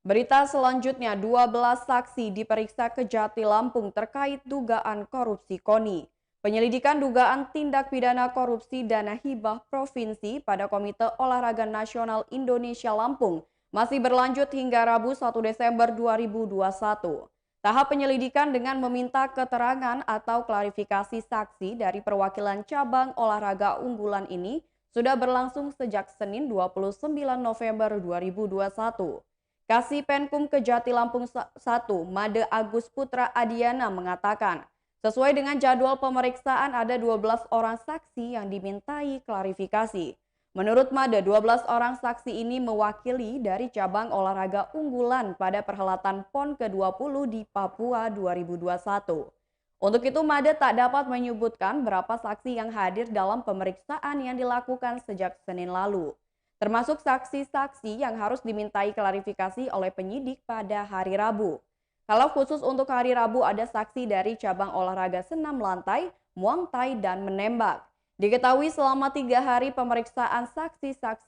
Berita selanjutnya, 12 saksi diperiksa Kejati Lampung terkait dugaan korupsi KONI. Penyelidikan dugaan tindak pidana korupsi dana hibah provinsi pada Komite Olahraga Nasional Indonesia Lampung masih berlanjut hingga Rabu 1 Desember 2021. Tahap penyelidikan dengan meminta keterangan atau klarifikasi saksi dari perwakilan cabang olahraga unggulan ini sudah berlangsung sejak Senin 29 November 2021. Kasih Penkum Kejati Lampung 1, Made Agus Putra Adiana mengatakan, sesuai dengan jadwal pemeriksaan ada 12 orang saksi yang dimintai klarifikasi. Menurut Made, 12 orang saksi ini mewakili dari cabang olahraga unggulan pada perhelatan PON ke-20 di Papua 2021. Untuk itu, Made tak dapat menyebutkan berapa saksi yang hadir dalam pemeriksaan yang dilakukan sejak Senin lalu, termasuk saksi-saksi yang harus dimintai klarifikasi oleh penyidik pada hari Rabu. Kalau khusus untuk hari Rabu ada saksi dari cabang olahraga senam lantai, muang thai, dan menembak. Diketahui selama 3 hari pemeriksaan saksi-saksi